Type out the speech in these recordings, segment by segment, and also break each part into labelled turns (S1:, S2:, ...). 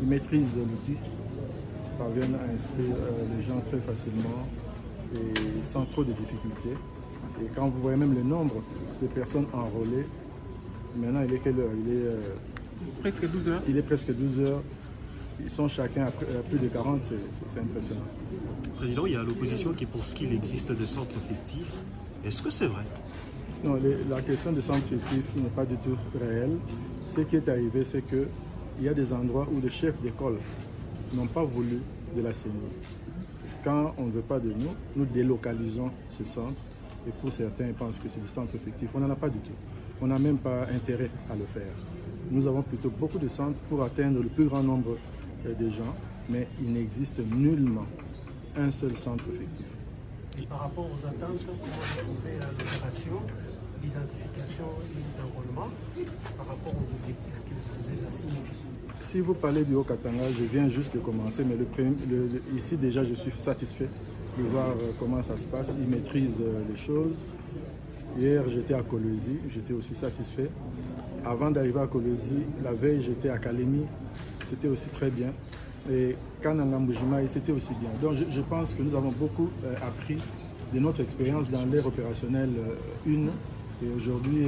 S1: ils maîtrisent l'outil, parviennent à inscrire les gens très facilement et sans trop de difficultés. Et quand vous voyez même le nombre de personnes enrôlées, maintenant il est quelle heure? Il est
S2: presque 12 heures.
S1: Il est presque 12 heures. Ils sont chacun à plus de 40, c'est impressionnant.
S3: Président, il y a l'opposition qui pense qu'il existe des centres fictifs. Est-ce que c'est vrai?
S1: Non, la question des centres fictifs n'est pas du tout réelle. Ce qui est arrivé, c'est qu'il y a des endroits où les chefs d'école n'ont pas voulu de la CENI. Quand on ne veut pas de nous, nous délocalisons ce centre. Et pour certains, ils pensent que c'est des centres fictifs. On n'en a pas du tout. On n'a même pas intérêt à le faire. Nous avons plutôt beaucoup de centres pour atteindre le plus grand nombre de gens, mais il n'existe nullement un seul centre fictif.
S4: Et par rapport aux attentes, comment vous trouvez l'opération d'identification et d'enrôlement par rapport aux objectifs que vous avez assignés?
S1: Si vous parlez du Haut-Katanga, je viens juste de commencer, mais ici déjà je suis satisfait de voir comment ça se passe. Ils maîtrisent les choses. Hier j'étais à Kolwezi, j'étais aussi satisfait. Avant d'arriver à Kolwezi, la veille j'étais à Kalemi, c'était aussi très bien. Et Kanangambujima, c'était aussi bien. Donc je pense que nous avons beaucoup appris de notre expérience dans l'ère opérationnelle 1. Et aujourd'hui,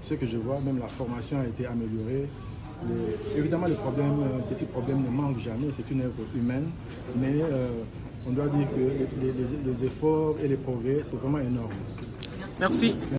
S1: ce que je vois, même la formation a été améliorée. Évidemment, les petits problèmes ne manquent jamais, c'est une œuvre humaine, mais on doit dire que les efforts et les progrès, c'est vraiment énorme.
S2: Merci.